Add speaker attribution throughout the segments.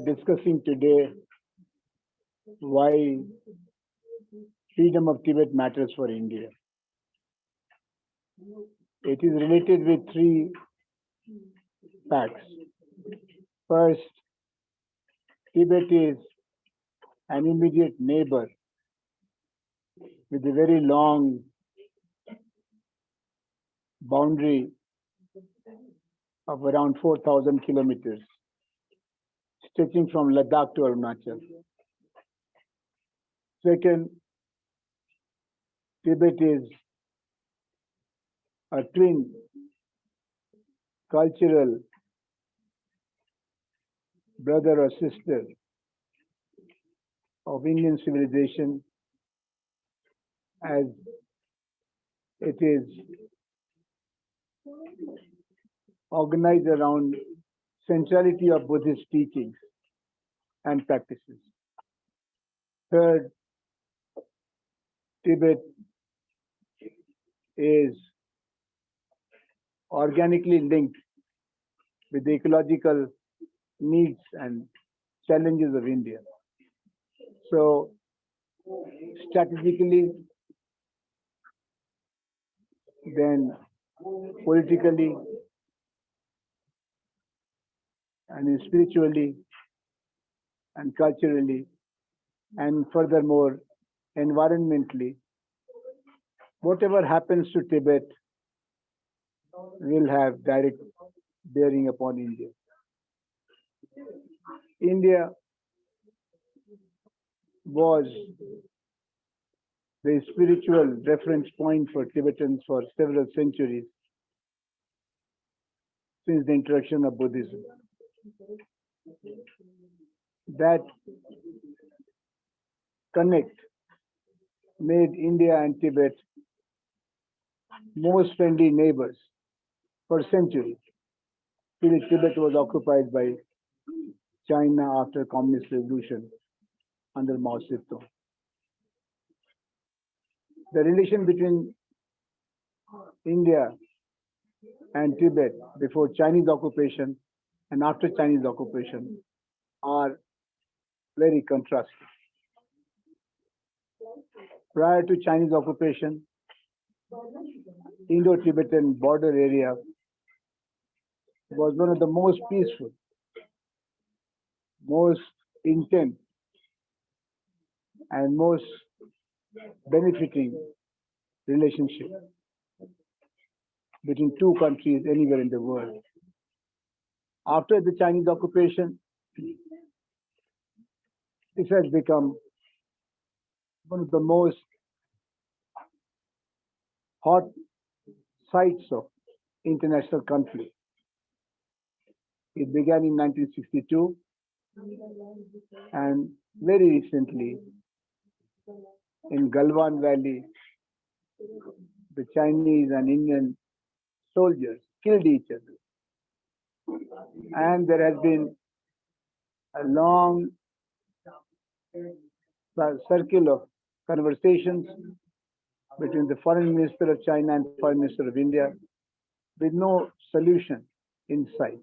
Speaker 1: Discussing today why freedom of Tibet matters for India. It is related with three facts. First, Tibet is an immediate neighbor with a very long boundary of around 4,000 kilometers, stretching from Ladakh to Arunachal. Second, Tibet is a twin cultural brother or sister of Indian civilization, as it is organized around centrality of Buddhist teachings and practices. Third, Tibet is organically linked with the ecological needs and challenges of India. So, strategically, then politically, and spiritually, and culturally, and furthermore, environmentally, whatever happens to Tibet will have direct bearing upon India. India was the spiritual reference point for Tibetans for several centuries since the introduction of Buddhism. That connect made India and Tibet most friendly neighbors for centuries, till Tibet was occupied by China after Communist Revolution under Mao Zedong. The relation between India and Tibet before Chinese occupation and after Chinese occupation are very contrasting. Prior to Chinese occupation, Indo-Tibetan border area was one of the most peaceful, most intense, and most benefiting relationship between two countries anywhere in the world. After the Chinese occupation, this has become one of the most hot sites of international conflict. It began in 1962, and very recently in Galwan Valley, the Chinese and Indian soldiers killed each other. And there has been a long circle of conversations between the Foreign Minister of China and Foreign Minister of India with no solution in sight.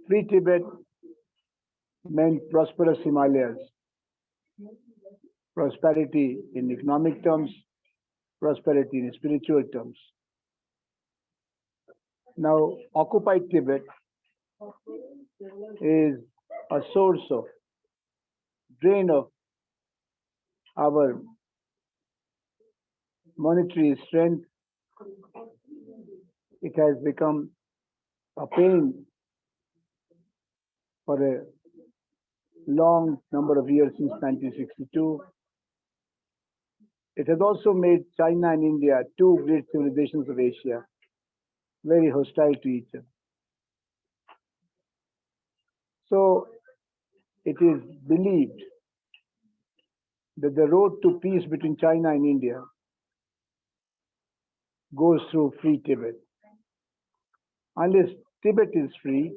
Speaker 1: Free Tibet meant prosperous Himalayas, prosperity in economic terms, prosperity in spiritual terms. Now, occupied Tibet is a source of drain of our monetary strength. It has become a pain for a long number of years since 1962. It has also made China and India, two great civilizations of Asia, very hostile to each other. So it is believed that the road to peace between China and India goes through free Tibet. Unless Tibet is free,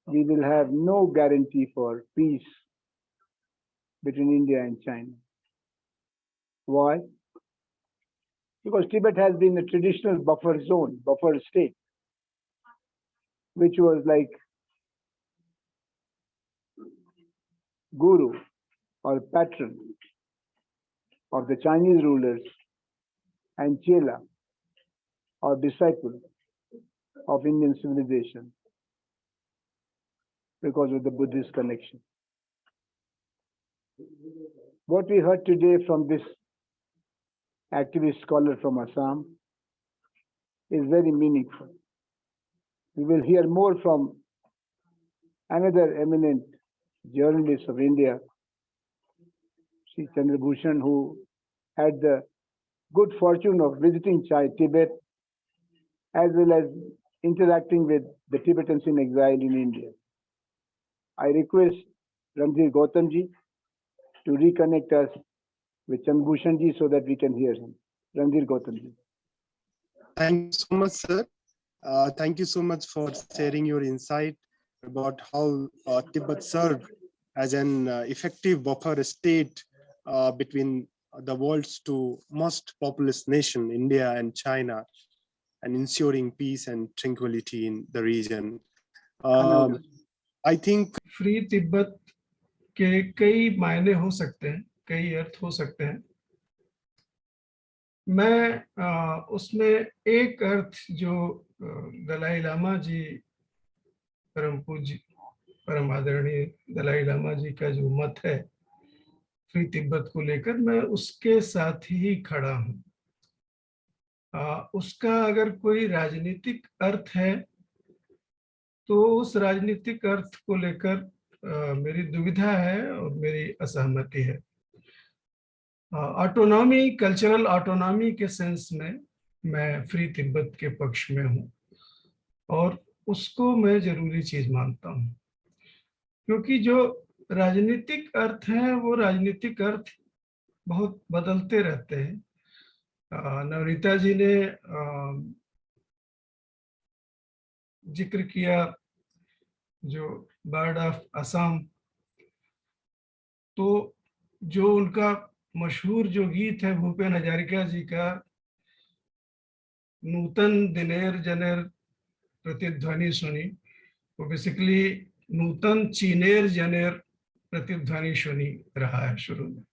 Speaker 1: we will have no guarantee for peace between India and China. Why? Because Tibet has been a traditional buffer zone, buffer state. which was like guru or patron of the Chinese rulers, and chela or disciple of Indian civilization because of the Buddhist connection. What we heard today from this activist scholar from Assam is very meaningful. We will hear more from another eminent journalist of India, Sri Chandrabhushan, who had the good fortune of visiting Tibet as well as interacting with the Tibetans in exile in India. I request Randhir Gautamji to reconnect us with Chandrabhushanji so that we can hear him. Randhir Gautamji.
Speaker 2: Thank you so much, sir. Thank you so much for sharing your insight about how Tibet served as an effective buffer state between the world's two most populous nation, India and China, and ensuring peace and tranquility in the region. I think
Speaker 3: free Tibet के कई मायने हो सकते हैं, कई अर्थ हो सकते हैं। मैं उसमें एक अर्थ जो दलाई लामा जी, परम पूज्य परम आदरणीय दलाई लामा जी का जो मत है फ्री तिब्बत को लेकर, मैं उसके साथ ही खड़ा हूँ। उसका अगर कोई राजनीतिक अर्थ है तो उस राजनीतिक अर्थ को लेकर मेरी दुविधा है और मेरी असहमति है। ऑटोनॉमी, कल्चरल ऑटोनॉमी के सेंस में मैं फ्री तिब्बत के पक्ष में हूँ और उसको मैं जरूरी चीज मानता हूँ, क्योंकि जो राजनीतिक अर्थ हैं वो राजनीतिक अर्थ बहुत बदलते रहते हैं। नवनीता जी ने जिक्र किया जो बर्ड ऑफ असम, तो जो उनका मशहूर जो गीत है भूपेन हजारिका जी का, नूतन दिनेर जनेर प्रतिध्वनि सुनी, वो बेसिकली नूतन चीनेर जनेर प्रतिध्वनि सुनी रहा है। शुरू में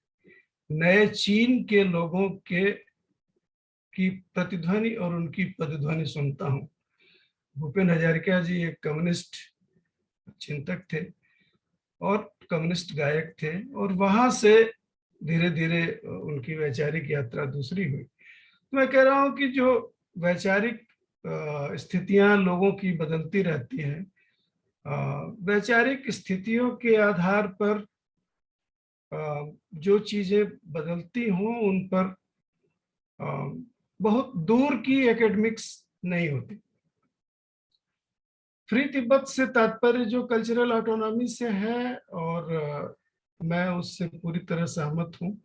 Speaker 3: नए चीन के लोगों के की प्रतिध्वनि और उनकी पदध्वनि सुनता हूँ। भूपेन हजारिका जी एक कम्युनिस्ट चिंतक थे और कम्युनिस्ट गायक थे, और वहां से धीरे धीरे उनकी वैचारिक यात्रा दूसरी हुई। तो मैं कह रहा हूँ कि जो वैचारिक स्थितियां लोगों की बदलती रहती हैं, वैचारिक स्थितियों के आधार पर जो चीजें बदलती हों उन पर बहुत दूर की एकेडमिक्स नहीं होती। फ्री तिब्बत से तात्पर्य जो कल्चरल ऑटोनॉमी से है, और मैं उससे पूरी तरह सहमत हूँ।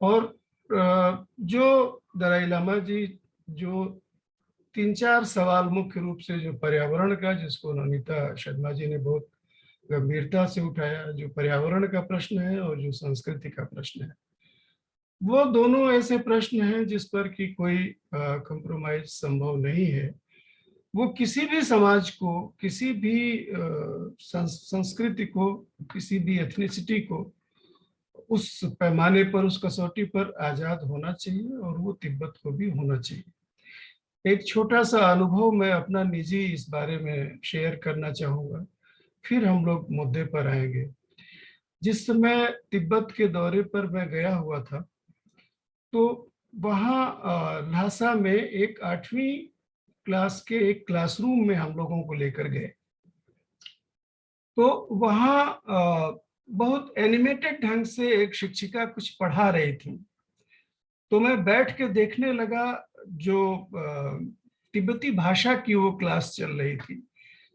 Speaker 3: और जो दलाई लामा जी जो 3-4 सवाल मुख्य रूप से जो पर्यावरण का, जिसको नवनीता शर्मा जी ने बहुत गंभीरता से उठाया, जो पर्यावरण का प्रश्न है और जो संस्कृति का प्रश्न है, वो दोनों ऐसे प्रश्न हैं जिस पर कि कोई कंप्रोमाइज संभव नहीं है। वो किसी भी समाज को, किसी भी संस्कृति को, किसी भी एथनिसिटी को उस पैमाने पर, उस कसौटी पर आजाद होना चाहिए, और वो तिब्बत को भी होना चाहिए। एक छोटा सा अनुभव मैं अपना निजी इस बारे में शेयर करना चाहूँगा, फिर हम लोग मुद्दे पर आएंगे। जिस समय तिब्बत के दौरे पर मैं गया हुआ था, तो वहाँ ल्हासा में एक 8वीं क्लास के एक क्लासरूम में हम लोगों को लेकर गए। तो वहाँ बहुत एनिमेटेड ढंग से एक शिक्षिका कुछ पढ़ा रही थी, तो मैं बैठ के देखने लगा। जो तिब्बती भाषा की वो क्लास चल रही थी,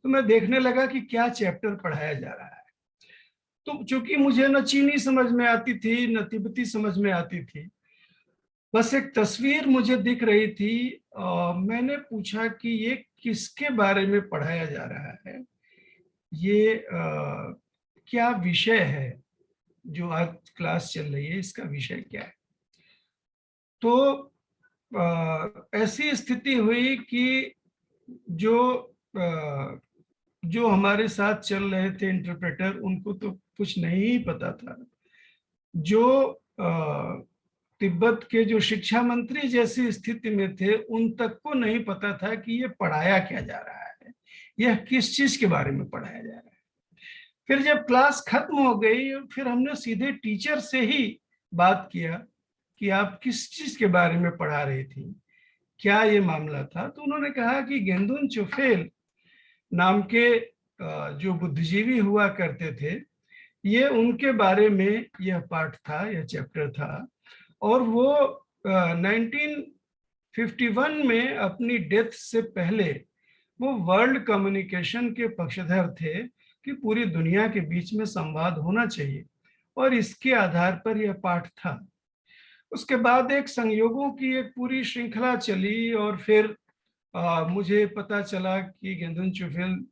Speaker 3: तो मैं देखने लगा कि क्या चैप्टर पढ़ाया जा रहा है। तो चूंकि मुझे न चीनी समझ में आती थी न तिब्बती समझ में आती थी, बस एक तस्वीर मुझे दिख रही थी। मैंने पूछा कि ये किसके बारे में पढ़ाया जा रहा है, ये क्या विषय है, जो आज क्लास चल रही है इसका विषय क्या है। तो ऐसी स्थिति हुई कि जो जो हमारे साथ चल रहे थे इंटरप्रेटर, उनको तो कुछ नहीं पता था। जो तिब्बत के जो शिक्षा मंत्री जैसी स्थिति में थे, उन तक को नहीं पता था कि ये पढ़ाया क्या जा रहा है, यह किस चीज के बारे में पढ़ाया जा रहा है। फिर जब क्लास खत्म हो गई, फिर हमने सीधे टीचर से ही बात किया कि आप किस चीज के बारे में पढ़ा रही थी, क्या ये मामला था। तो उन्होंने कहा कि गेंदुन चुफेल नाम के जो बुद्धिजीवी हुआ करते थे, ये उनके बारे में यह पाठ था, यह चैप्टर था। और वो 1951 में अपनी डेथ से पहले वो वर्ल्ड कम्युनिकेशन के पक्षधर थे कि पूरी दुनिया के बीच में संवाद होना चाहिए, और इसके आधार पर यह पाठ था। उसके बाद एक संयोगों की एक पूरी श्रृंखला चली, और फिर मुझे पता चला कि गेंदुन चुफेल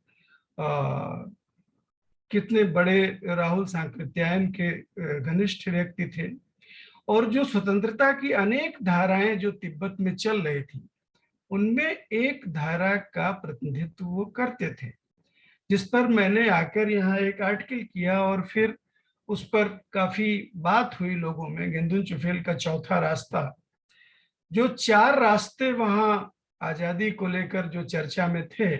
Speaker 3: कितने बड़े राहुल सांकृत्यायन के घनिष्ठ व्यक्ति थे, और जो स्वतंत्रता की अनेक धाराएं जो तिब्बत में चल रही थी, उनमें एक धारा का प्रतिनिधित्व वो करते थे, जिस पर मैंने आकर यहाँ एक आर्टिकल किया, और फिर उस पर काफी बात हुई लोगों में। गेंदुन चुफेल का चौथा रास्ता, जो 4 रास्ते वहां आजादी को लेकर जो चर्चा में थे,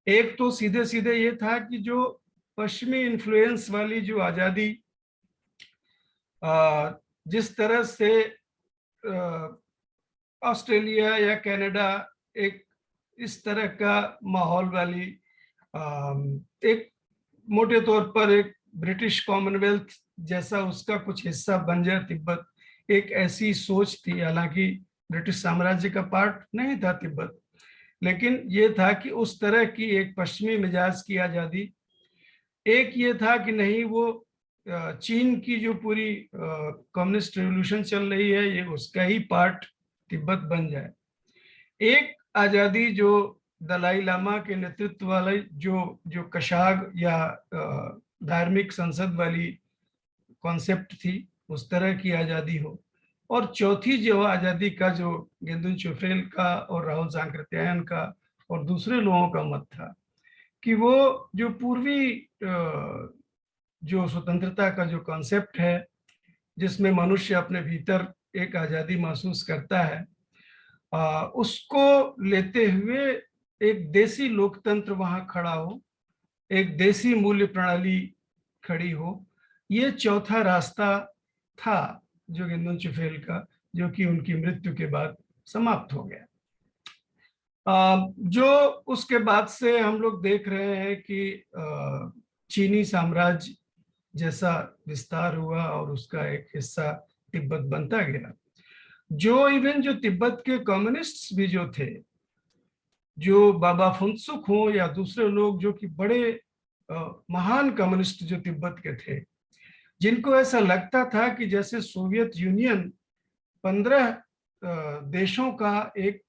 Speaker 3: एक तो सीधे सीधे ये था कि जो पश्चिमी इन्फ्लुएंस वाली जो आजादी, जिस तरह से ऑस्ट्रेलिया या कनाडा एक इस तरह का माहौल वाली, एक मोटे तौर पर एक ब्रिटिश कॉमनवेल्थ जैसा उसका कुछ हिस्सा बन जाए तिब्बत, एक ऐसी सोच थी। हालांकि ब्रिटिश साम्राज्य का पार्ट नहीं था तिब्बत, लेकिन ये था कि उस तरह की एक पश्चिमी मिजाज की आजादी। एक ये था कि नहीं, वो चीन की जो पूरी कम्युनिस्ट रिवॉल्यूशन चल रही है, ये उसका ही पार्ट तिब्बत बन जाए। एक आजादी जो दलाई लामा के नेतृत्व वाले जो कशाग या धार्मिक संसद वाली कॉन्सेप्ट थी, उस तरह की आजादी हो। और चौथी जो आजादी का, जो गेंदुन चुफेल का और राहुल सांकृत्यायन का और दूसरे लोगों का मत था, कि वो जो पूर्वी जो स्वतंत्रता का जो कॉन्सेप्ट है, जिसमें मनुष्य अपने भीतर एक आजादी महसूस करता है, उसको लेते हुए एक देसी लोकतंत्र वहां खड़ा हो, एक देसी मूल्य प्रणाली खड़ी हो। ये चौथा रास्ता था जो गेंदुन चुफेल का, जो कि उनकी मृत्यु के बाद समाप्त हो गया। जो उसके बाद से हम लोग देख रहे हैं कि चीनी साम्राज्य जैसा विस्तार हुआ, और उसका एक हिस्सा तिब्बत बनता गया। जो तिब्बत के कम्युनिस्ट्स भी जो थे, जो बाबा फुनसुक हो या दूसरे लोग जो कि बड़े महान कम्युनिस्ट जो तिब्बत के थे, जिनको ऐसा लगता था कि जैसे सोवियत यूनियन 15 देशों का एक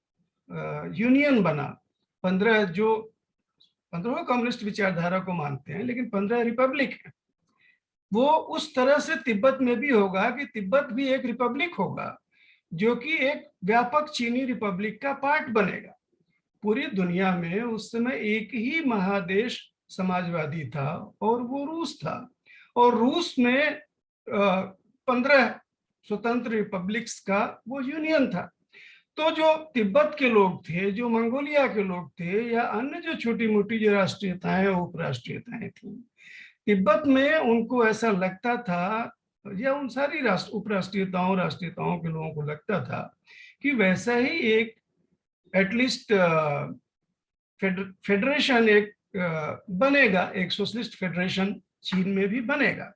Speaker 3: यूनियन बना, 15 कम्युनिस्ट विचारधारा को मानते हैं, लेकिन 15 रिपब्लिक है, वो उस तरह से तिब्बत में भी होगा कि तिब्बत भी एक रिपब्लिक होगा, जो कि एक व्यापक चीनी रिपब्लिक का पार्ट बनेगा। पूरी दुनिया में उस समय एक ही महादेश समाजवादी था, और वो रूस था, और रूस में 15 स्वतंत्र रिपब्लिक्स का वो यूनियन था। तो जो तिब्बत के लोग थे, जो मंगोलिया के लोग थे, या अन्य जो छोटी मोटी जो राष्ट्रीयताएं उपराष्ट्रीयताएं थी तिब्बत में, उनको ऐसा लगता था, या उन सारी उपराष्ट्रीयताओं राष्ट्रीयताओं के लोगों को लगता था कि वैसा ही एक एटलीस्ट फेडरेशन एक बनेगा, एक सोशलिस्ट फेडरेशन चीन में भी बनेगा।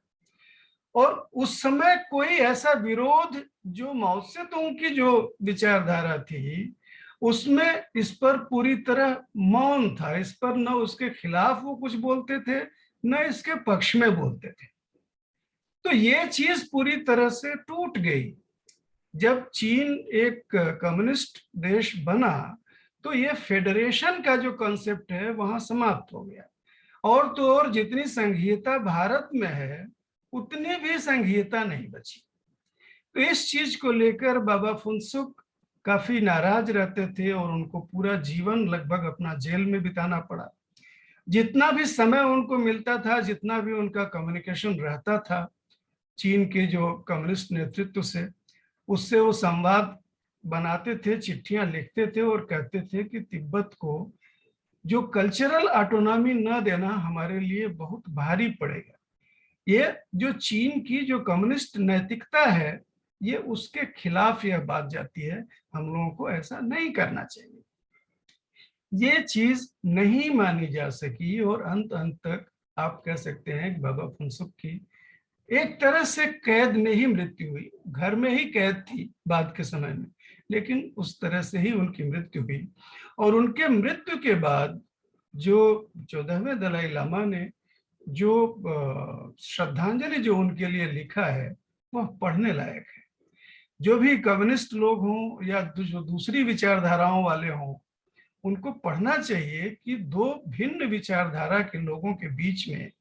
Speaker 3: और उस समय कोई ऐसा विरोध जो माओ त्से-तुंग की जो विचारधारा थी, उसमें इस पर पूरी तरह मौन था। इस पर न उसके खिलाफ वो कुछ बोलते थे, न इसके पक्ष में बोलते थे। तो ये चीज पूरी तरह से टूट गई। जब चीन एक कम्युनिस्ट देश बना, तो ये फेडरेशन का जो कॉन्सेप्ट है वहां समाप्त हो गया। और तो और जितनी संघीयता भारत में है, उतनी भी संघीयता नहीं बची। तो इस चीज को लेकर बाबा फुनसुक काफी नाराज रहते थे, और उनको पूरा जीवन लगभग अपना जेल में बिताना पड़ा। जितना भी समय उनको मिलता था, जितना भी उनका कम्युनिकेशन रहता था चीन के जो कम्युनिस्ट नेतृत्व से, उससे वो संवाद बनाते थे, चिट्ठियां लिखते थे और कहते थे कि तिब्बत को जो कल्चरल ऑटोनॉमी न देना हमारे लिए बहुत भारी पड़ेगा। ये जो चीन की जो कम्युनिस्ट नैतिकता है, ये उसके खिलाफ यह बात जाती है। हम लोगों को ऐसा नहीं करना चाहिए। ये चीज नहीं मानी जा सकी और अंत अंत तक आप कह सकते हैं कि बाबा फुनसुक की एक तरह से कैद में ही मृत्यु हुई। घर में ही कैद थी बाद के समय में, लेकिन उस तरह से ही उनकी मृत्यु हुई। और उनके मृत्यु के बाद जो 14वें दलाई लामा ने जो श्रद्धांजलि जो उनके लिए लिखा है, वह पढ़ने लायक है। जो भी कम्युनिस्ट लोग हों या जो दूसरी विचारधाराओं वाले हों, उनको पढ़ना चाहिए कि दो भिन्न विचारधारा के लोगों के बीच में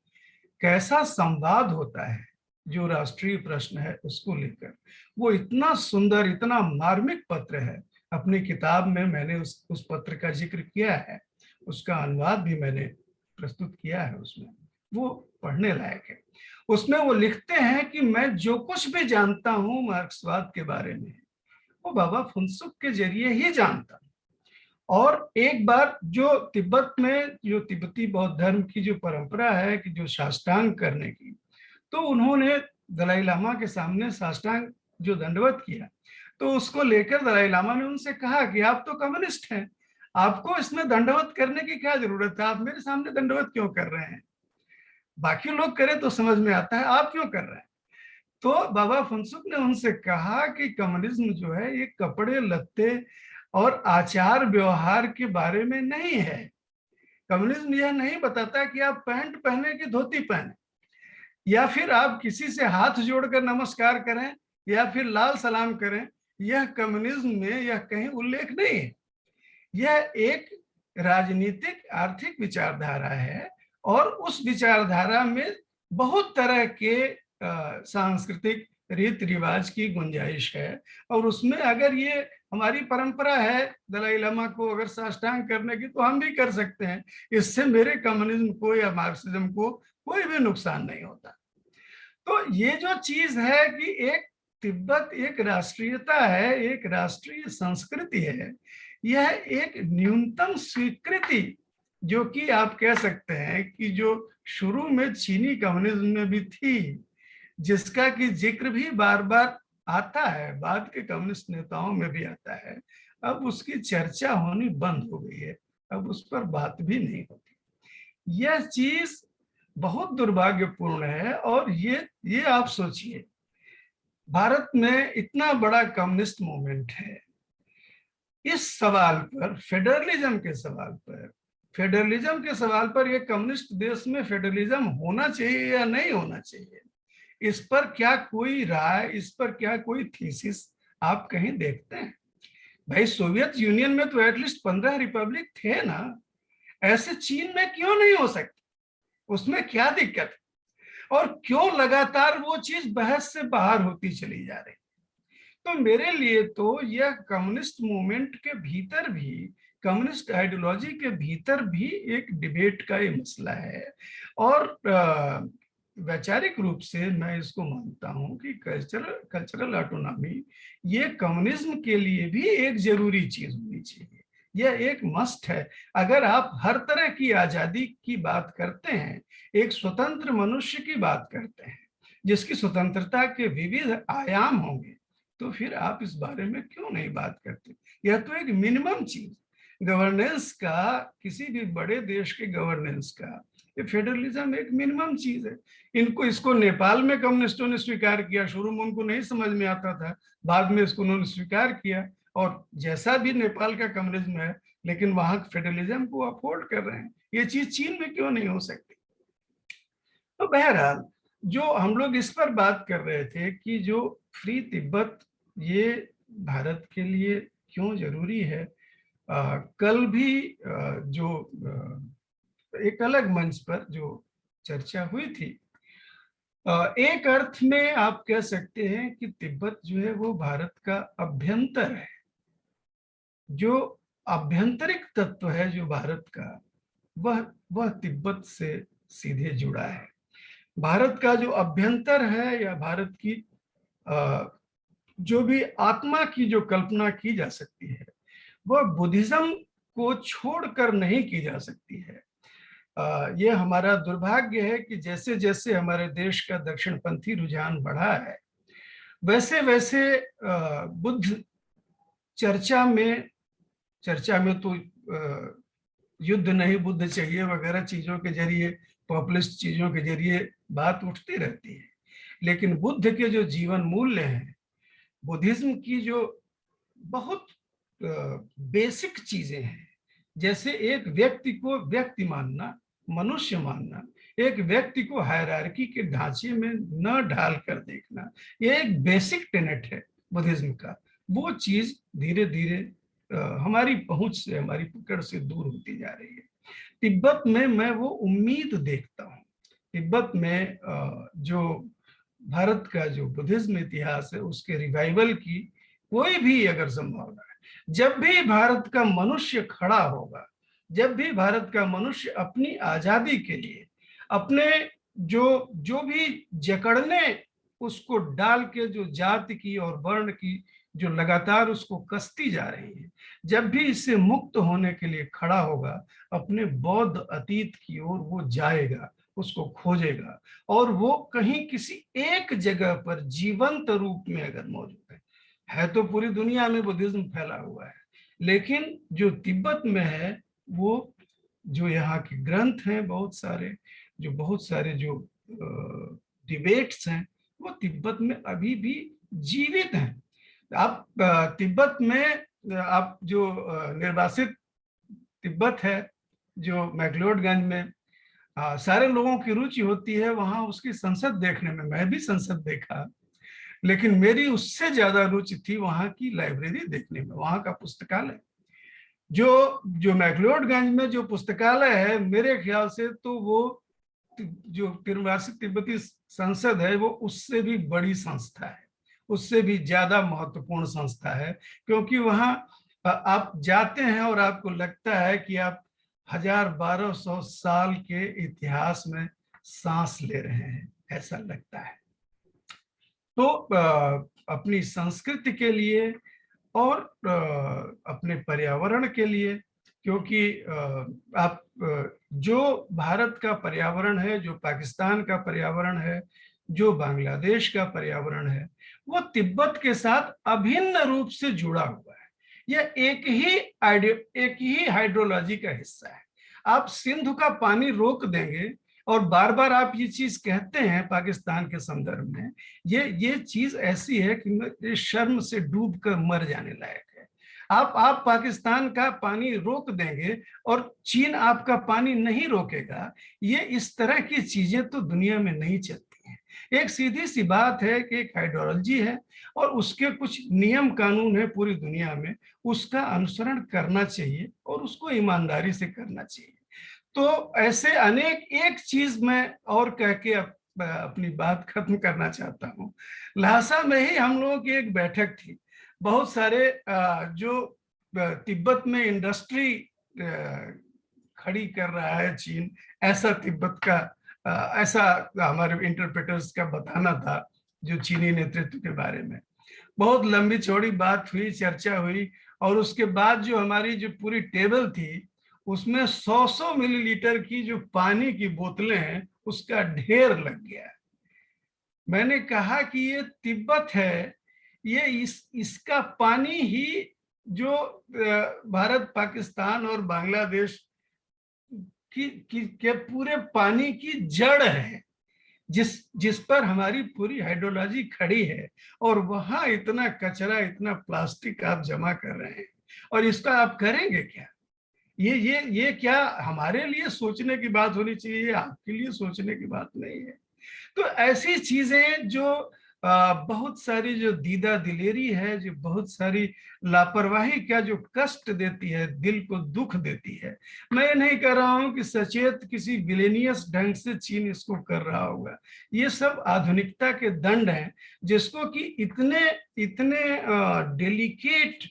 Speaker 3: कैसा संवाद होता है जो राष्ट्रीय प्रश्न है उसको लेकर। वो इतना सुंदर, इतना मार्मिक पत्र है। अपनी किताब में मैंने उस पत्र का जिक्र किया है, उसका अनुवाद भी मैंने प्रस्तुत किया है। उसमें वो पढ़ने लायक है। उसमें वो लिखते हैं कि मैं जो कुछ भी जानता हूं मार्क्सवाद के बारे में, वो बाबा फुनसुक के जरिए ही जानता। और एक बार जो तिब्बत में जो तिब्बती बौद्ध धर्म की जो परंपरा है कि जो साष्टांग करने की, तो उन्होंने दलाई लामा के सामने साष्टांग जो दंडवत किया, तो उसको लेकर दलाई लामा ने उनसे कहा कि आप तो कम्युनिस्ट हैं, आपको इसमें दंडवत करने की क्या जरूरत है, आप मेरे सामने दंडवत क्यों कर रहे हैं? बाकी लोग करें तो समझ में आता है, आप क्यों कर रहे हैं? तो बाबा फुनसुक ने उनसे कहा कि कम्युनिज्म जो है ये कपड़े लत्ते और आचार व्यवहार के बारे में नहीं है। कम्युनिज्म यह नहीं बताता कि आप पैंट पहने कि धोती पहने, या फिर आप किसी से हाथ जोड़कर नमस्कार करें या फिर लाल सलाम करें। यह कम्युनिज्म में यह कहीं उल्लेख नहीं है। यह एक राजनीतिक आर्थिक विचारधारा है और उस विचारधारा में बहुत तरह के सांस्कृतिक रीति रिवाज की गुंजाइश है। और उसमें अगर ये हमारी परंपरा है दलाई लामा को अगर साष्टांग करने की, तो हम भी कर सकते हैं। इससे मेरे कम्युनिज्म को या मार्क्सिज्म को कोई भी नुकसान नहीं होता। तो ये जो चीज है कि एक तिब्बत एक राष्ट्रीयता है, एक राष्ट्रीय संस्कृति है, यह एक न्यूनतम स्वीकृति जो कि आप कह सकते हैं कि जो शुरू में चीनी कम्युनिज्म में भी थी, जिसका कि जिक्र भी बार बार आता है, बाद के कम्युनिस्ट नेताओं में भी आता है, अब उसकी चर्चा होनी बंद हो गई है, अब उस पर बात भी नहीं होती। यह चीज बहुत दुर्भाग्यपूर्ण है। और ये आप सोचिए, भारत में इतना बड़ा कम्युनिस्ट मूवमेंट है, इस सवाल पर फेडरलिज्म के सवाल पर ये कम्युनिस्ट देश में फेडरलिज्म होना चाहिए या नहीं होना चाहिए, इस पर क्या कोई राय, इस पर क्या कोई थीसिस आप कहीं देखते हैं? भाई सोवियत यूनियन में तो एटलीस्ट 15 रिपब्लिक थे ना, ऐसे चीन में क्यों नहीं हो सकते? उसमें क्या दिक्कत है? और क्यों लगातार वो चीज बहस से बाहर होती चली जा रही? तो मेरे लिए तो यह कम्युनिस्ट मूवमेंट के भीतर भी, कम्युनिस्ट आइडियोलॉजी के भीतर भी एक डिबेट का ये मसला है। और वैचारिक रूप से मैं इसको मानता हूं कि कल्चरल ऑटोनॉमी ये कम्युनिज्म के लिए भी एक जरूरी चीज होनी चाहिए। यह एक मस्ट है। अगर आप हर तरह की आजादी की बात करते हैं, एक स्वतंत्र मनुष्य की बात करते हैं जिसकी स्वतंत्रता के विविध आयाम होंगे, तो फिर आप इस बारे में क्यों नहीं बात करते? यह तो एक मिनिमम चीज गवर्नेंस का, किसी भी बड़े देश के गवर्नेंस का ये फेडरलिज्म एक मिनिमम चीज है। इसको नेपाल में कम्युनिस्टों ने स्वीकार किया, शुरू में उनको नहीं समझ में आता था, बाद में इसको उन्होंने स्वीकार किया। और जैसा भी नेपाल का कम्युनिज्म है, लेकिन वहां फेडरलिज्म को अफोर्ड कर रहे हैं। ये चीज चीन में क्यों नहीं हो सकती? तो बहरहाल जो हम लोग इस पर बात कर रहे थे कि जो फ्री तिब्बत ये भारत के लिए क्यों जरूरी है, कल भी जो एक अलग मंच पर जो चर्चा हुई थी, एक अर्थ में आप कह सकते हैं कि तिब्बत जो है वो भारत का अभ्यंतर है। जो आभ्यंतरिक तत्व है जो भारत का, वह तिब्बत से सीधे जुड़ा है। भारत का जो अभ्यंतर है या भारत की जो भी आत्मा की जो कल्पना की जा सकती है वह बुद्धिज्म को छोड़कर नहीं की जा सकती है। ये हमारा दुर्भाग्य है कि जैसे जैसे हमारे देश का दक्षिणपंथी रुझान बढ़ा है वैसे वैसे बुद्ध चर्चा में तो युद्ध नहीं बुद्ध चाहिए वगैरह चीजों के जरिए, पॉपुलिस्ट चीजों के जरिए बात उठती रहती है, लेकिन बुद्ध के जो जीवन मूल्य हैं, बुद्धिज्म की जो बहुत बेसिक चीजें हैं, जैसे एक व्यक्ति को व्यक्ति मानना, मनुष्य मानना, एक व्यक्ति को हायरार्की के ढांचे में न ढाल कर देखना, ये एक बेसिक टेनेट है बुद्धिज्म का। वो चीज धीरे धीरे हमारी पहुंच से, हमारी पकड़ से दूर होती जा रही है। तिब्बत में मैं वो उम्मीद देखता हूँ। तिब्बत में जो भारत का जो बुद्धिज्म इतिहास है उसके रिवाइवल की कोई भी अगर संभावना है, जब भी भारत का मनुष्य खड़ा होगा, जब भी भारत का मनुष्य अपनी आजादी के लिए अपने जो भी जकड़ने उसको डाल के जो जाति की और वर्ण की जो लगातार उसको कसती जा रही है, जब भी इससे मुक्त होने के लिए खड़ा होगा, अपने बौद्ध अतीत की ओर वो जाएगा, उसको खोजेगा, और वो कहीं किसी एक जगह पर जीवंत रूप में अगर मौजूद है तो पूरी दुनिया में बुद्धिज्म फैला हुआ है, लेकिन जो तिब्बत में है वो जो यहाँ के ग्रंथ हैं बहुत सारे जो डिबेट्स हैं वो तिब्बत में अभी भी जीवित हैं। आप तिब्बत में आप जो निर्वासित तिब्बत है जो मैक्लोडगंज में सारे लोगों की रुचि होती है वहां उसकी संसद देखने में। मैं भी संसद देखा, लेकिन मेरी उससे ज्यादा रुचि थी वहां की लाइब्रेरी देखने में, वहां का पुस्तकालय। जो मैक्लोडगंज में जो पुस्तकालय है, मेरे ख्याल से तो वो जो निर्वासित तिब्बती संसद है वो उससे भी बड़ी संस्था है, उससे भी ज्यादा महत्वपूर्ण संस्था है, क्योंकि वहां आप जाते हैं और आपको लगता है कि आप 1200 साल के इतिहास में सांस ले रहे हैं, ऐसा लगता है। तो अपनी संस्कृति के लिए और अपने पर्यावरण के लिए, क्योंकि आप जो भारत का पर्यावरण है, जो पाकिस्तान का पर्यावरण है, जो बांग्लादेश का पर्यावरण है, वो तिब्बत के साथ अभिन्न रूप से जुड़ा हुआ है। यह एक ही हाइड्रोलॉजी का हिस्सा है। आप सिंधु का पानी रोक देंगे और बार बार आप ये चीज कहते हैं पाकिस्तान के संदर्भ में, ये चीज ऐसी है कि शर्म से डूब कर मर जाने लायक है। आप पाकिस्तान का पानी रोक देंगे और चीन आपका पानी नहीं रोकेगा, ये इस तरह की चीजें तो दुनिया में नहीं चलती हैं। एक सीधी सी बात है कि एक हाइड्रोलॉजी है और उसके कुछ नियम कानून है पूरी दुनिया में, उसका अनुसरण करना चाहिए और उसको ईमानदारी से करना चाहिए। तो ऐसे अनेक, एक चीज मैं और कह के अपनी बात खत्म करना चाहता हूँ। लहासा में ही हम लोगों की एक बैठक थी, बहुत सारे जो तिब्बत में इंडस्ट्री खड़ी कर रहा है चीन, ऐसा तिब्बत का ऐसा हमारे इंटरप्रेटर्स का बताना था जो चीनी नेतृत्व के बारे में। बहुत लंबी चौड़ी बात हुई, चर्चा हुई, और उसके बाद जो हमारी जो पूरी टेबल थी उसमें 100 मिलीलीटर की जो पानी की बोतलें हैं उसका ढेर लग गया। मैंने कहा कि ये तिब्बत है, ये इसका पानी ही जो भारत, पाकिस्तान और बांग्लादेश के पूरे पानी की जड़ है, जिस पर हमारी पूरी हाइड्रोलॉजी खड़ी है, और वहां इतना कचरा, इतना प्लास्टिक आप जमा कर रहे हैं, और इसका आप करेंगे क्या? ये क्या हमारे लिए सोचने की बात होनी चाहिए, आपके लिए सोचने की बात नहीं है। तो ऐसी चीजें जो बहुत सारी जो दीदा दिलेरी है, जो बहुत सारी लापरवाही का जो कष्ट देती है, दिल को दुख देती है। मैं ये नहीं कह रहा हूं कि सचेत किसी विलेनियस ढंग से चीन इसको कर रहा होगा, ये सब आधुनिकता के दंड हैं, जिसको कि इतने डेलिकेट,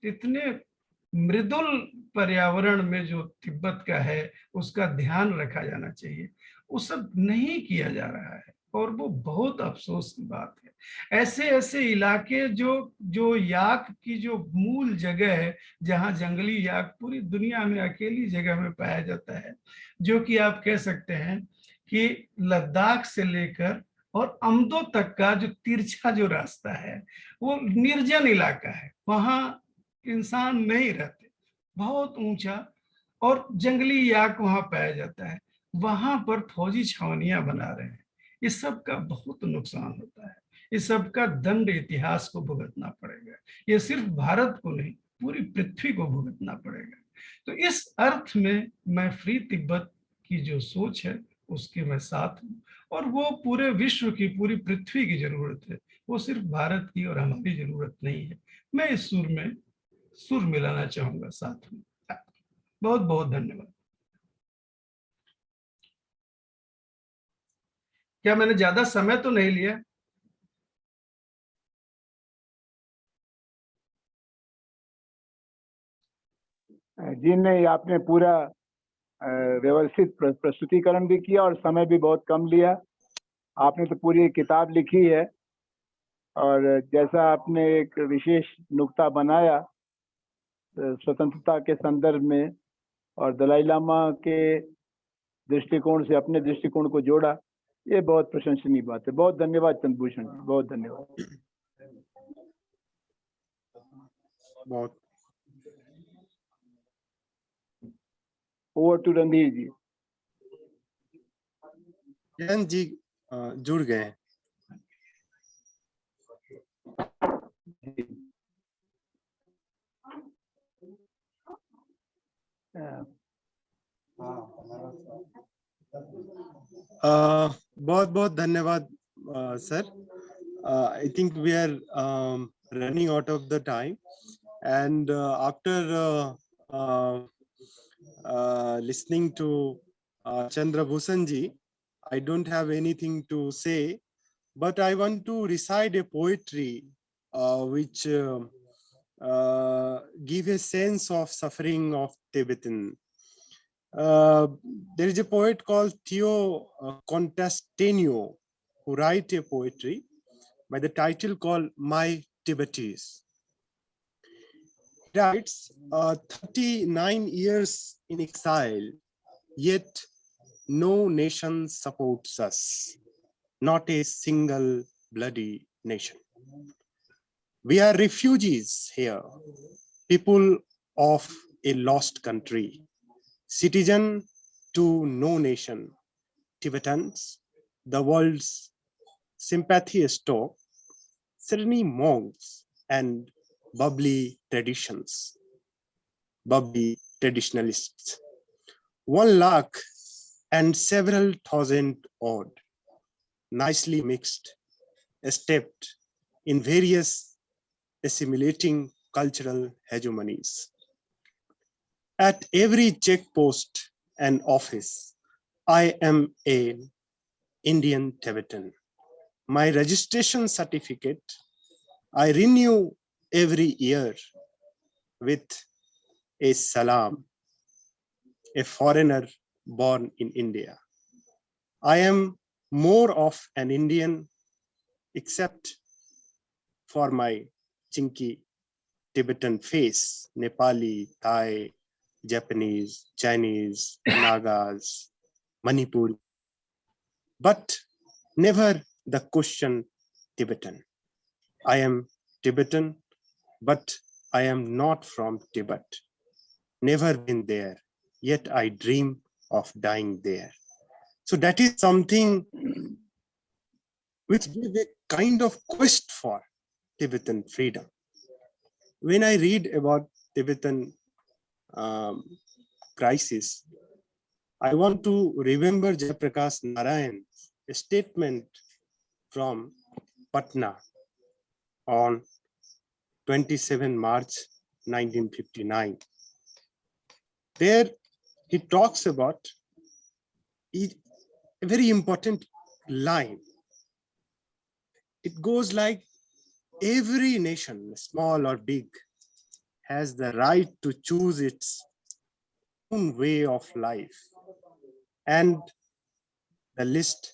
Speaker 3: इतने मृदुल पर्यावरण में जो तिब्बत का है उसका ध्यान रखा जाना चाहिए, वो सब नहीं किया जा रहा है और वो बहुत अफसोस की बात है। ऐसे ऐसे इलाके जो जो याक की जो मूल जगह है, जहाँ जंगली याक पूरी दुनिया में अकेली जगह में पाया जाता है, जो कि आप कह सकते हैं कि लद्दाख से लेकर और अमदो तक का जो तिरछा जो रास्ता है वो निर्जन इलाका है, वहां इंसान नहीं रहते, बहुत ऊंचा, और जंगली याक वहां पाया जाता है, वहां पर फौजी छावनियां बना रहे हैं। इस सब का बहुत नुकसान होता है, इस सब का दंड इतिहास को भुगतना पड़ेगा, ये सिर्फ भारत को नहीं पूरी पृथ्वी को भुगतना पड़ेगा। तो इस अर्थ में मैं फ्री तिब्बत की जो सोच है उसके मैं साथ हूँ, और वो पूरे विश्व की पूरी पृथ्वी की जरूरत है, वो सिर्फ भारत की और हमारी जरूरत नहीं है। मैं इस सुर में सुर मिलाना चाहूंगा साथ में। बहुत बहुत धन्यवाद। क्या मैंने ज्यादा समय तो नहीं लिया?
Speaker 1: जी नहीं, आपने पूरा व्यवस्थित प्रस्तुतिकरण भी किया और समय भी बहुत कम लिया। आपने तो पूरी किताब लिखी है, और जैसा आपने एक विशेष नुक्ता बनाया स्वतंत्रता के संदर्भ में और दलाई लामा के दृष्टिकोण से अपने दृष्टिकोण को जोड़ा, ये बहुत प्रशंसनीय बात है। बहुत धन्यवाद चंद्रभूषण जी, बहुत धन्यवाद।
Speaker 2: बहुत
Speaker 1: ओवर टू रणधीर जी।
Speaker 2: जयंत जी जुड़ गए हैं। बहुत बहुत धन्यवाद sir. I think we are running out of the time, and after listening to Chandra Bhushan ji, I don't have anything to say, but I want to recite a poetry which give a sense of suffering of Tibetan. There is a poet called Theo Contastenio who write a poetry by the title called My Tibetes. He writes, 39 years in exile, yet no nation supports us, not a single bloody nation. We are refugees here, people of a lost country, citizen to no nation, Tibetans, the world's sympathy stock, serene monks and bubbly traditions, bubbly traditionalists. 1 lakh and several thousand odd, nicely mixed, stepped in various assimilating cultural hegemonies. At every checkpost and office, I am an Indian Tibetan. My registration certificate, I renew every year with a salam, a foreigner born in India. I am more of an Indian except for my chinky Tibetan face, Nepali, Thai, Japanese, Chinese, Nagas, Manipuri, but never the question Tibetan. I am Tibetan, but I am not from Tibet. Never been there, yet I dream of dying there. So that is something which gives a kind of quest for Tibetan freedom. When I read about Tibetan crisis, I want to remember Jayaprakash Narayan's statement from Patna on 27 March 1959. There he talks about a very important line. It goes like, every nation, small or big, has the right to choose its own way of life. And the least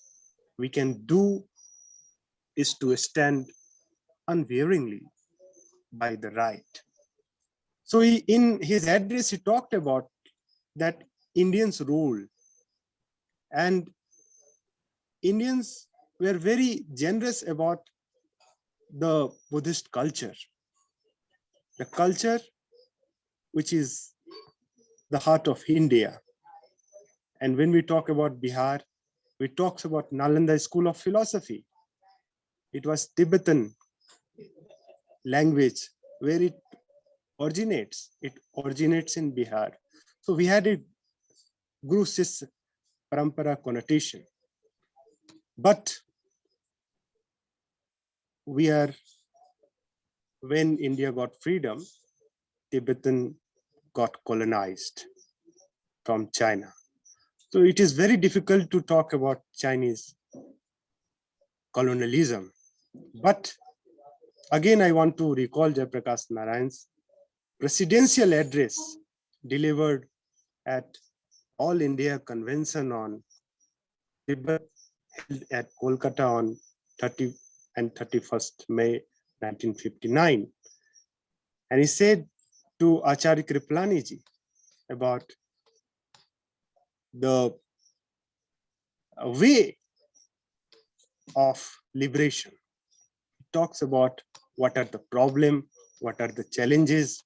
Speaker 2: we can do is to stand unwaveringly by the right. So in his address, he talked about that Indians' role, and Indians were very generous about the Buddhist culture, the culture which is the heart of India. And when we talk about Bihar, we talk about Nalanda School of Philosophy. It was Tibetan language where it originates. It originates in Bihar. So we had a Guru Sishya Parampara connotation. But when India got freedom, Tibetan got colonized from China. So it is very difficult to talk about Chinese colonialism. But again, I want to recall Jayaprakash Narayan's presidential address delivered at All India Convention on Tibet held at Kolkata on 30 and 31st May 1959. And he said to Acharya Kripalani ji about the way of liberation. He talks about what are the problems, what are the challenges,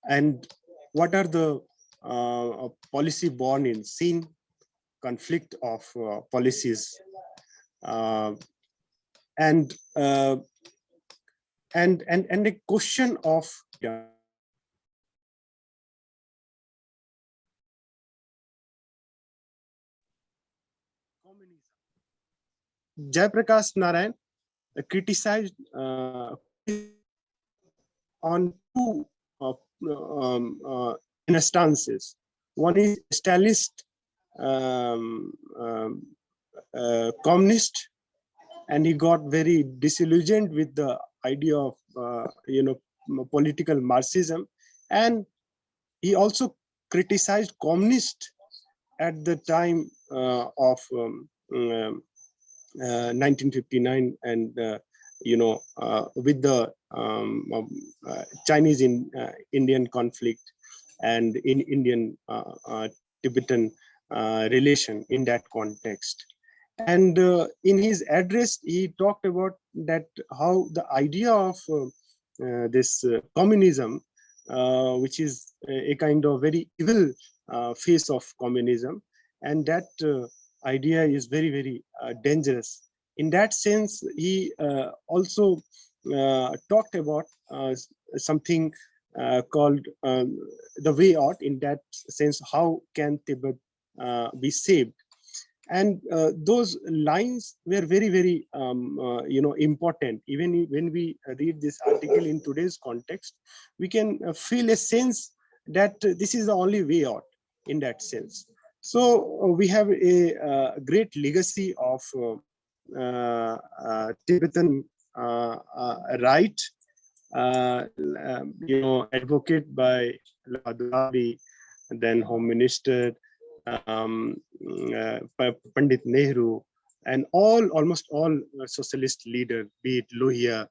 Speaker 2: and what are the policy born in sin, conflict of policies, and a question of communism. Jayaprakash Narayan criticized on two instances. One is Stalinist communist, and he got very disillusioned with the idea of political Marxism, and he also criticized communist at the time of 1959, and with the Chinese Indian conflict and in Indian Tibetan relation in that context. And in his address, he talked about that how the idea of this communism, which is a kind of very evil face of communism, and that idea is very, very dangerous. In that sense, he also talked about something called the way out. In that sense, how can Tibet be saved? And those lines were very, very important. Even when we read this article in today's context, we can feel a sense that this is the only way out in that sense. So we have a great legacy of Tibetan right, advocate by Ladulabi, then Home Minister, Pandit Nehru, and almost all socialist leaders, be it Lohia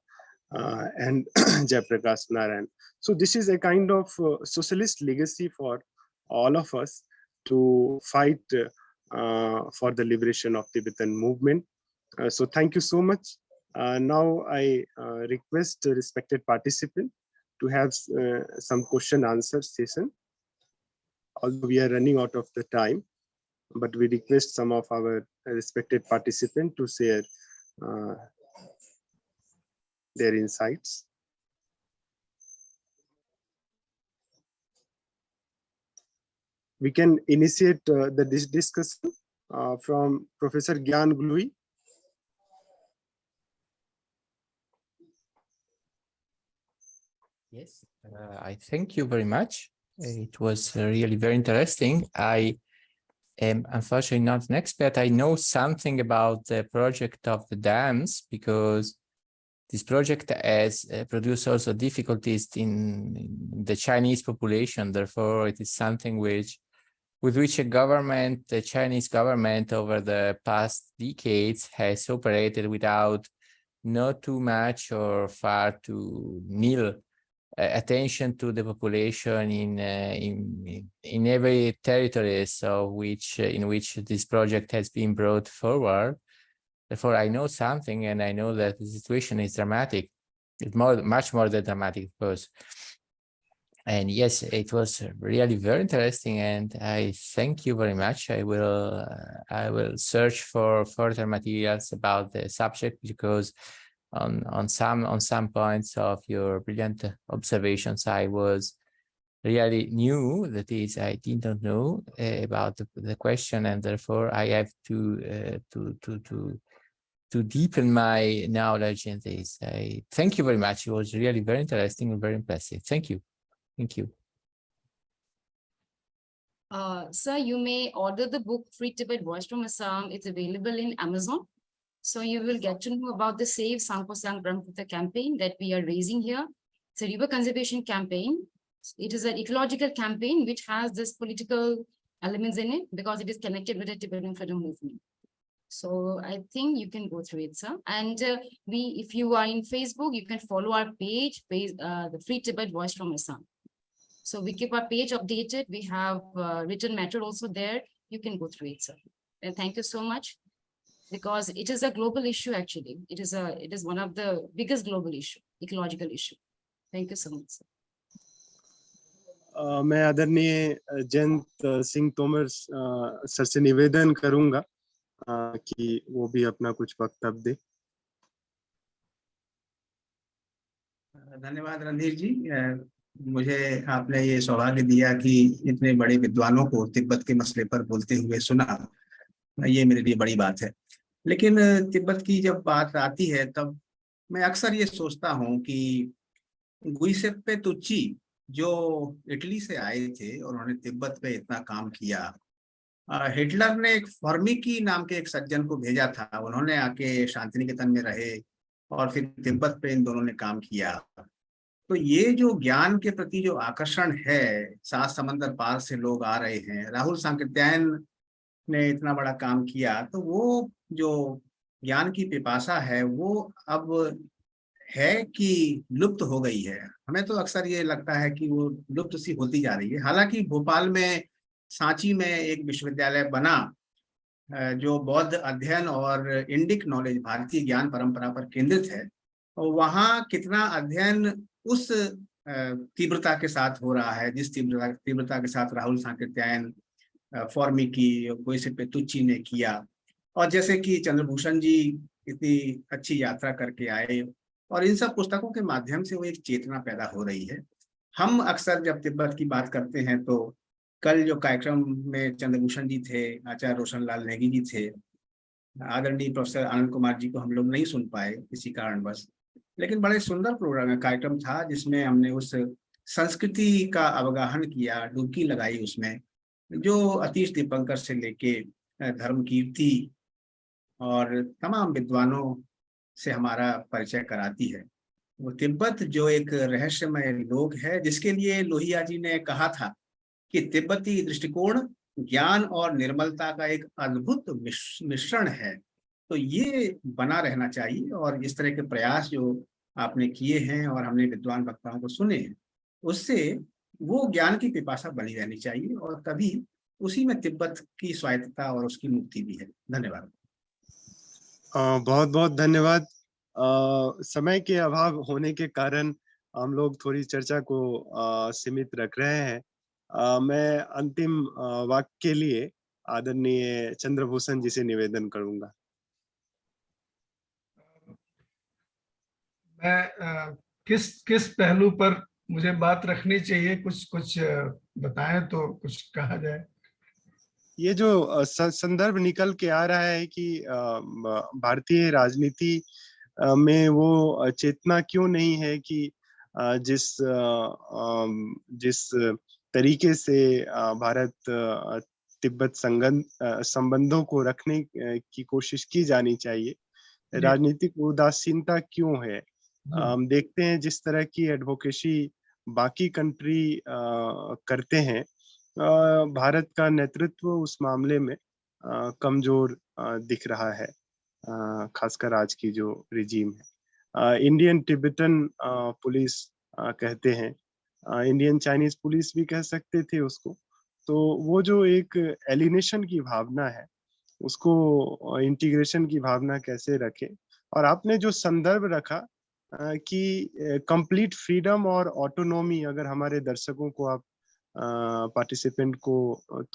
Speaker 2: and Jayaprakash Narayan. So this is a kind of socialist legacy for all of us to fight for the liberation of Tibetan movement. So thank you so much. Now I request the respected participant to have some question answer session. Although we are running out of the time, but we request some of our respected participants to share their insights. We can initiate this discussion from Professor Gyan Glui.
Speaker 4: Yes, I thank you very much. It was really very interesting. I am unfortunately not an expert. I know something about the project of the dams because this project has produced also difficulties in the Chinese population. Therefore, it is something with which the Chinese government over the past decades has operated without not too much or far too nil attention to the population in every territory, so in which this project has been brought forward. Therefore, I know something, and I know that the situation is dramatic. It's much more than dramatic, of course. And yes, it was really very interesting, and I thank you very much. I will search for further materials about the subject, because on some points of your brilliant observations, I was really new. That is, I did not know about the question, and therefore I have to deepen my knowledge in this. I thank you very much. It was really very interesting and very impressive. Thank you. Thank you.
Speaker 5: Sir, you may order the book Free Tibet Voice from Assam. It's available in Amazon. So you will get to know about the Save Sangpo-Sang Brahmaputra campaign that we are raising here. It's a river conservation campaign. It is an ecological campaign which has this political elements in it because it is connected with the Tibetan freedom movement. So I think you can go through it, sir. And if you are in Facebook, you can follow our page, the Free Tibet Voice from Assam. So we keep our page updated. We have written matter also there. You can go through it, sir. And thank you so much, because it is a global issue. Actually, it is one of the biggest global issue, ecological issue. Thank you so much, sir.
Speaker 2: मैं आदरणीय Jayant Singh Tomar sir से निवेदन करूंगा कि वो भी अपना कुछ वक्तव्य दे।
Speaker 6: धन्यवाद रणधीर जी, मुझे आपने ये सौभाग्य दिया कि इतने बड़े विद्वानों को तिब्बत के मसले पर बोलते हुए सुना। ये मेरे लिए बड़ी बात है। लेकिन तिब्बत की जब बात आती है तब मैं अक्सर ये सोचता हूँ कि गुइसेप्पे तुच्ची जो इटली से आए थे और उन्होंने तिब्बत पे इतना काम किया, हिटलर ने एक फॉर्मिकी नाम के एक सज्जन को भेजा था, उन्होंने आके शांति निकेतन में रहे और फिर तिब्बत पे इन दोनों ने काम किया। तो ये जो ज्ञान के प्रति जो आकर्षण है, 7 समंदर पार से लोग आ रहे हैं, राहुल सांकृत्यायन ने इतना बड़ा काम किया, तो वो जो ज्ञान की पिपासा है वो अब है कि लुप्त हो गई है। हमें तो अक्सर ये लगता है कि वो लुप्त सी होती जा रही है। हालांकि भोपाल में सांची में एक विश्वविद्यालय बना जो बौद्ध अध्ययन और इंडिक नॉलेज, भारतीय ज्ञान परंपरा पर केंद्रित है, और वहाँ कितना अध्ययन उस तीव्रता के साथ हो रहा है जिस तीव्रता के साथ राहुल सांकृत्यायन, फॉर्मिकी, गुइसेप्पे तुच्ची ने किया। और जैसे कि चंद्रभूषण जी इतनी अच्छी यात्रा करके आए, और इन सब पुस्तकों के माध्यम से वो एक चेतना पैदा हो रही है। हम अक्सर जब तिब्बत की बात करते हैं तो कल जो कार्यक्रम में चंद्रभूषण जी थे, आचार्य रोशन लाल नेगी जी थे, आदरणीय प्रोफेसर आनंद कुमार जी को हम लोग नहीं सुन पाए किसी कारणवश, लेकिन बड़े सुंदर कार्यक्रम था जिसमें हमने उस संस्कृति का अवगाहन किया, डुबकी लगाई उसमें, जो अतीश दीपंकर से लेके धर्मकीर्ति और तमाम विद्वानों से हमारा परिचय कराती है। वो तिब्बत जो एक रहस्यमय लोक है, जिसके लिए लोहिया जी ने कहा था कि तिब्बती दृष्टिकोण ज्ञान और निर्मलता का एक अद्भुत मिश्रण है। तो ये बना रहना चाहिए, और इस तरह के प्रयास जो आपने किए हैं और हमने विद्वान वक्ताओं को सुने हैं, उससे वो ज्ञान की पिपासा बनी रहनी चाहिए, और तभी उसी में तिब्बत की स्वायत्तता और उसकी मुक्ति भी है। धन्यवाद।
Speaker 2: बहुत बहुत धन्यवाद। समय के अभाव होने के कारण हम लोग थोड़ी चर्चा को सीमित रख रहे हैं। मैं अंतिम वाक्य के लिए आदरणीय चंद्रभूषण जी से निवेदन करूंगा।
Speaker 3: मैं किस पहलू पर मुझे बात रखनी चाहिए, कुछ बताएं तो कुछ कहा जाए।
Speaker 2: ये जो संदर्भ निकल के आ रहा है कि भारतीय राजनीति में वो चेतना क्यों नहीं है कि जिस तरीके से भारत तिब्बत संबंधों को रखने की कोशिश की जानी चाहिए, राजनीतिक उदासीनता क्यों है। हम देखते हैं जिस तरह की एडवोकेसी बाकी कंट्री करते हैं, भारत का नेतृत्व उस मामले में कमजोर दिख रहा है, खासकर आज की जो रिजीम है। इंडियन तिब्बतन पुलिस कहते हैं, इंडियन चाइनीज पुलिस भी कह सकते थे उसको। तो वो जो एक एलिनेशन की भावना है, उसको इंटीग्रेशन की भावना कैसे रखे। और आपने जो संदर्भ रखा कि कंप्लीट फ्रीडम और ऑटोनॉमी, अगर हमारे दर्शकों को आप पार्टिसिपेंट को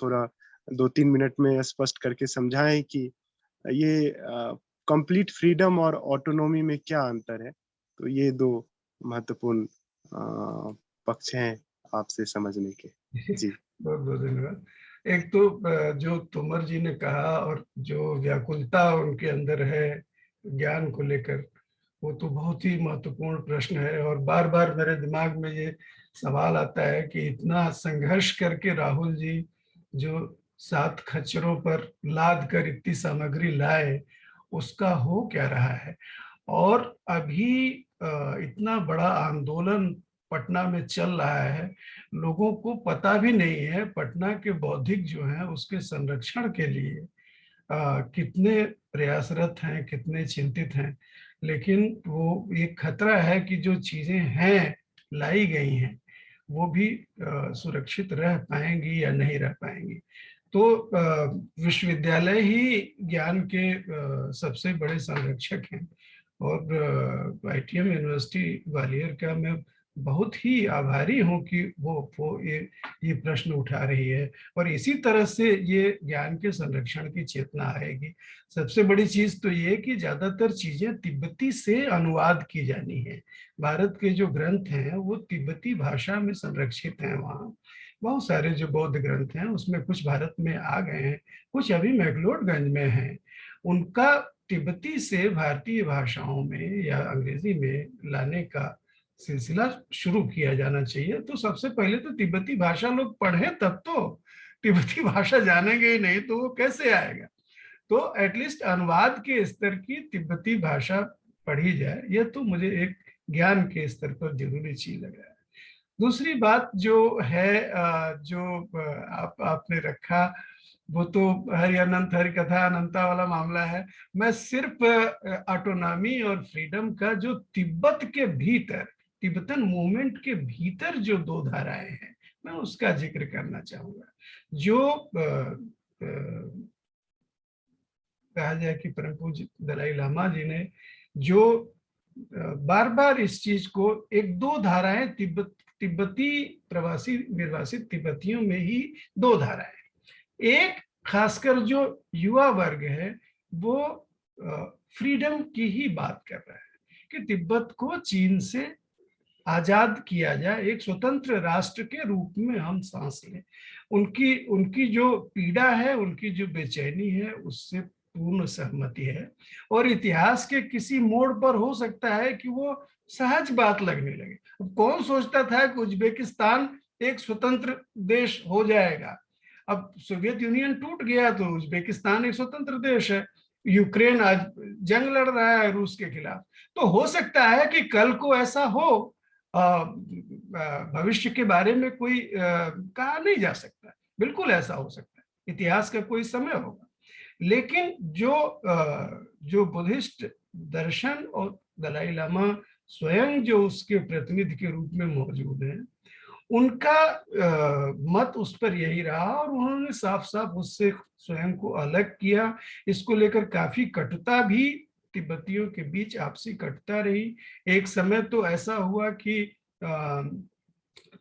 Speaker 2: थोड़ा 2-3 मिनट में स्पष्ट करके समझाएं कि ये कंप्लीट फ्रीडम और ऑटोनॉमी में क्या अंतर है, तो ये दो महत्वपूर्ण पक्ष हैं आपसे समझने के। जी।
Speaker 3: बहुत बहुत धन्यवाद। एक तो जो तोमर जी ने कहा और जो व्याकुलता उनके अंदर है ज्ञान को लेकर, वो तो बहुत ही महत्वपूर्ण प्रश्न है। और बार बार मेरे दिमाग में ये सवाल आता है कि इतना संघर्ष करके राहुल जी जो 7 खच्चरों पर लाद कर इतनी सामग्री लाए, उसका हो क्या रहा है। और अभी इतना बड़ा आंदोलन पटना में चल रहा है, लोगों को पता भी नहीं है पटना के बौद्धिक जो है उसके संरक्षण के लिए कितने प्रयासरत हैं, कितने चिंतित हैं। लेकिन वो एक खतरा है कि जो चीजें हैं लाई गई हैं वो भी सुरक्षित रह पाएंगी या नहीं रह पाएंगी। तो विश्वविद्यालय ही ज्ञान के सबसे बड़े संरक्षक हैं। और ITM यूनिवर्सिटी ग्वालियर का मैं बहुत ही आभारी हूँ कि वो ये प्रश्न उठा रही है और इसी तरह से ये ज्ञान के संरक्षण की चेतना आएगी। सबसे बड़ी चीज तो ये कि ज्यादातर चीजें तिब्बती से अनुवाद की जानी है। भारत के जो ग्रंथ हैं वो तिब्बती भाषा में संरक्षित हैं। वहाँ बहुत सारे जो बौद्ध ग्रंथ हैं उसमें कुछ भारत में आ गए हैं, कुछ अभी मैक्लोडगंज में हैं। उनका तिब्बती से भारतीय भाषाओं में या अंग्रेजी में लाने का सिलसिला शुरू किया जाना चाहिए। तो सबसे पहले तो तिब्बती भाषा लोग पढ़े तब तो, तिब्बती भाषा जानेंगे ही नहीं तो वो कैसे आएगा। तो एटलीस्ट अनुवाद के स्तर की तिब्बती भाषा पढ़ी जाए, यह तो मुझे एक ज्ञान के स्तर पर जरूरी चीज लग रहा है। दूसरी बात जो है जो आपने रखा वो तो हरि अनंत हरि कथा अनंता वाला मामला है। मैं सिर्फ ऑटोनॉमी और फ्रीडम का जो तिब्बत के भीतर, तिब्बतन मूवमेंट के भीतर जो 2 धाराएं हैं, मैं उसका जिक्र करना चाहूंगा। जो कहा जाए कि परम पूज्य दलाई लामा जी ने जो बार बार इस चीज को 1-2 धाराएं तिब्बती प्रवासी निर्वासित तिब्बतियों में ही 2 धाराएं, एक खासकर जो युवा वर्ग है वो फ्रीडम की ही बात कर रहा है कि तिब्बत को चीन से आजाद किया जाए, एक स्वतंत्र राष्ट्र के रूप में हम सांस लें। उनकी जो पीड़ा है, उनकी जो बेचैनी है, उससे पूर्ण सहमति है। और इतिहास के किसी मोड़ पर हो सकता है कि वो सहज बात लगने लगे। अब कौन सोचता था कि उज्बेकिस्तान एक स्वतंत्र देश हो जाएगा। अब सोवियत यूनियन टूट गया तो उज्बेकिस्तान एक स्वतंत्र देश है। यूक्रेन आज जंग लड़ रहा है रूस के खिलाफ। तो हो सकता है कि कल को ऐसा हो, भविष्य के बारे में कोई कहा नहीं जा सकता, बिल्कुल ऐसा हो सकता है, इतिहास का कोई समय होगा। लेकिन जो बुद्धिस्ट दर्शन और दलाई लामा स्वयं जो उसके प्रतिनिधि के रूप में मौजूद हैं, उनका मत उस पर यही रहा और उन्होंने साफ साफ उससे स्वयं को अलग किया। इसको लेकर काफी कटुता भी तिब्बतियों के बीच आपसी कटुता रही। एक समय तो ऐसा हुआ कि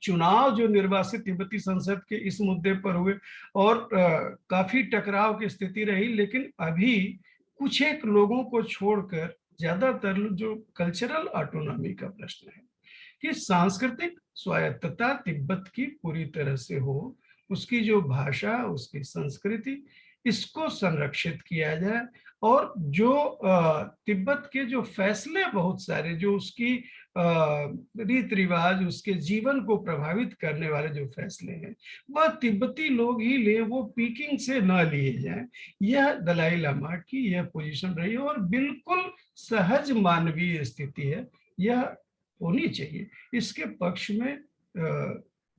Speaker 3: चुनाव जो निर्वासित तिब्बती संसद के इस मुद्दे पर हुए और काफी टकराव की स्थिति रही। लेकिन अभी कुछ एक लोगों को छोड़कर ज्यादातर जो कल्चरल ऑटोनॉमी का प्रश्न है कि सांस्कृतिक स्वायत्तता तिब्बत की पूरी तरह से हो, उसकी जो भाषा, उसकी संस्कृति, इसको संरक्षित किया जाए। और जो तिब्बत के जो फैसले बहुत सारे, जो उसकी रीति रिवाज, उसके जीवन को प्रभावित करने वाले जो फैसले हैं, वह तिब्बती लोग ही ले, वो पीकिंग से न लिए जाएं। यह दलाई लामा की यह पोजीशन रही और बिल्कुल सहज मानवीय स्थिति है। यह होनी चाहिए, इसके पक्ष में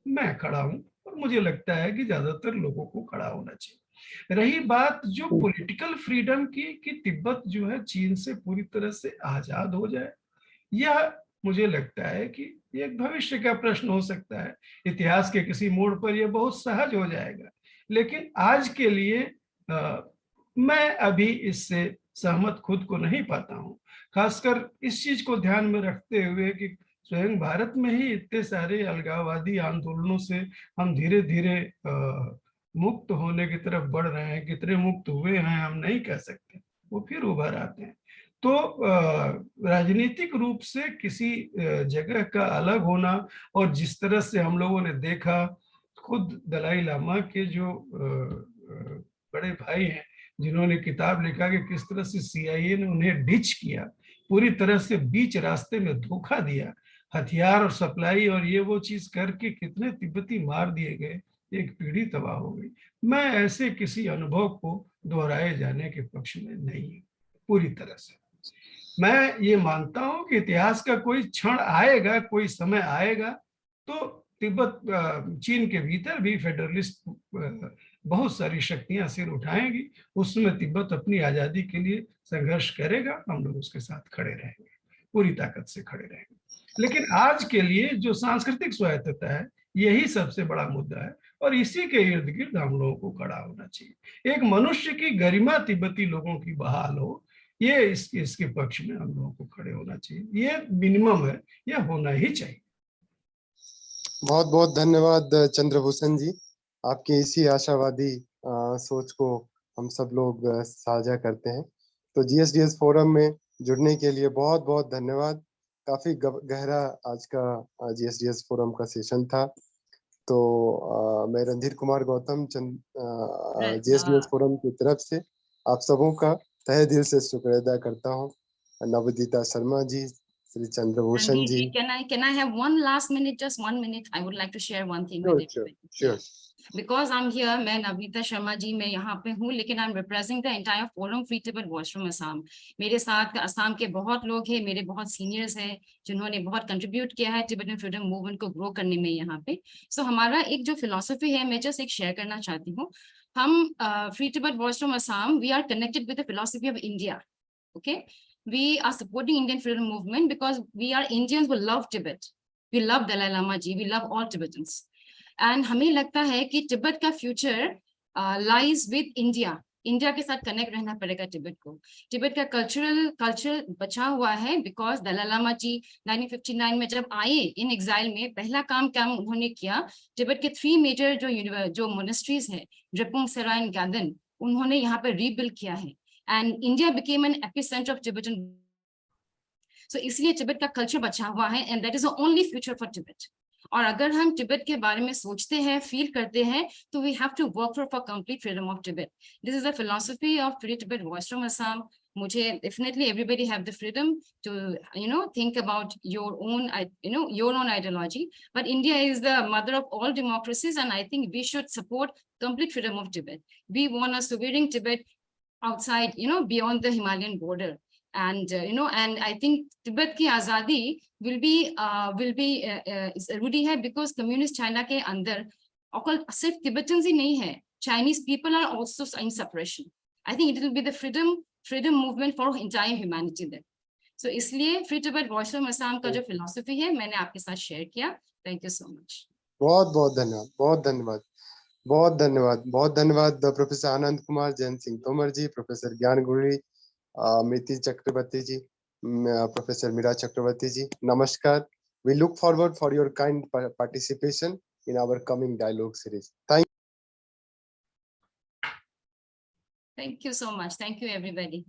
Speaker 3: मैं खड़ा हूँ और मुझे लगता है कि ज्यादातर लोगों को खड़ा होना चाहिए। रही बात जो पॉलिटिकल फ्रीडम की कि तिब्बत जो है चीन से पूरी तरह से आजाद हो जाए, यह मुझे लगता है कि ये एक भविष्य का प्रश्न हो सकता है। इतिहास के किसी मोड़ पर यह बहुत सहज हो जाएगा, लेकिन आज के लिए मैं अभी इससे सहमत खुद को नहीं पाता हूँ, खासकर इस चीज को ध्यान में रखते हुए कि स्वयं भारत में ही इतने सारे अलगाववादी आंदोलनों से हम धीरे धीरे मुक्त होने की तरफ बढ़ रहे हैं। कितने मुक्त हुए हैं हम नहीं कह सकते, वो फिर उभर आते हैं। तो राजनीतिक रूप से किसी जगह का अलग होना, और जिस तरह से हम लोगों ने देखा, खुद दलाई लामा के जो बड़े भाई हैं जिन्होंने किताब लिखा कि किस तरह से CIA ने उन्हें डिच किया, पूरी तरह से बीच रास्ते में धोखा दिया, हथियार और सप्लाई और ये वो चीज करके कितने तिब्बती मार दिए गए, एक पीढ़ी तबाह हो गई। मैं ऐसे किसी अनुभव को दोहराए जाने के पक्ष में नहीं हूं पूरी तरह से। मैं ये मानता हूं कि इतिहास का कोई क्षण आएगा, कोई समय आएगा तो तिब्बत चीन के भीतर भी फेडरलिस्ट बहुत सारी शक्तियां सिर उठाएंगी। उसमें तिब्बत अपनी आजादी के लिए संघर्ष करेगा, हम लोग उसके साथ खड़े रहेंगे, पूरी ताकत से खड़े रहेंगे। लेकिन आज के लिए जो सांस्कृतिक स्वायत्तता है, यही सबसे बड़ा मुद्दा है और इसी के इर्द गिर्द हम लोगों को खड़ा होना चाहिए। एक मनुष्य की गरिमा तिब्बती लोगों की बहाल हो, ये इसके पक्ष में हम लोगों को खड़े होना चाहिए। ये मिनिमम है, यह होना ही चाहिए।
Speaker 2: बहुत बहुत धन्यवाद चंद्रभूषण जी, आपकी इसी आशावादी सोच को हम सब लोग साझा करते हैं। तो GSDS फोरम में जुड़ने के लिए बहुत बहुत धन्यवाद। काफी गहरा आज का GSDS फोरम का सेशन था। तो मैं रणधीर कुमार गौतम GSDS फोरम की तरफ से आप सबों का तहे दिल से शुक्र अदा करता हूँ। नवदीता शर्मा जी, श्री चंद्रभूषण जी।
Speaker 5: Can I have one last minute, just 1 minute? I would like to share one thing with everybody.
Speaker 2: Sure.
Speaker 5: Because I'm here, मैं नवनीता शर्मा जी, मैं यहाँ पे हूँ, लेकिन I'm representing the entire forum Free Tibet Voice from Assam. मेरे साथ असम के बहुत लोग हैं, मेरे बहुत सीनियर्स हैं जिन्होंने बहुत कंट्रीब्यूट किया है टिबेटन फ्रीडम मूवमेंट को ग्रो करने में यहाँ पे। सो हमारा एक जो फिलोसफी है, मैं जस्ट एक शेयर करना चाहती हूँ। हम free Tibet voice from Assam, we are connected with the philosophy of India. Okay, we are supporting Indian freedom movement because we are Indians who love Tibet. We love Dalai Lama ji, we love all Tibetans. And हमें लगता है कि तिब्बत का future lies with India. India के साथ connect रहना पड़ेगा तिब्बत को। तिब्बत का कल्चर बचा हुआ है बिकॉज दलाई लामा जी 1959 में जब आए इन एग्जाइल में, पहला काम क्या उन्होंने किया, तिब्बत के 3 मेजर जो मोनेस्ट्रीज है, ड्रेपुंग, सेराइन, गादन, उन्होंने यहाँ पर रीबिल्ड किया है। And India became an epicenter of Tibetan. So इसलिए तिब्बत का कल्चर बचा हुआ है and that is the only future for Tibet. और अगर हम तिब्बत के बारे में सोचते हैं, फील करते हैं, तो we have to work for complete freedom of Tibet. This is the philosophy of Free Tibet Voice from Assam. मुझे definitely everybody have the freedom to think about your own your own ideology, but India is the mother of all democracies and I think we should support complete freedom of Tibet. We want a sovereign Tibet outside, beyond the Himalayan border. And, and I think Tibet की आज़ादी will be जरूरी है because communist China के अंदर और सिर्फ Tibetans ही नहीं है, Chinese people are also in suppression. I think it will be the freedom movement for entire humanity there. So इसलिए Free Tibet Voice from Assam का जो philosophy है, मैंने आपके साथ share किया. Thank you so much.
Speaker 2: बहुत बहुत धन्यवाद, बहुत धन्यवाद, बहुत धन्यवाद, बहुत धन्यवाद प्रोफेसर आनंद कुमार, जयंत सिंह तोमर जी, प्रोफेसर ज्ञान गुरी, मिति चक्रवर्ती जी, प्रोफेसर मीरा चक्रवर्ती जी, नमस्कार. We look forward for your kind participation in our coming dialogue series.
Speaker 5: Thank you so much. Thank you, everybody.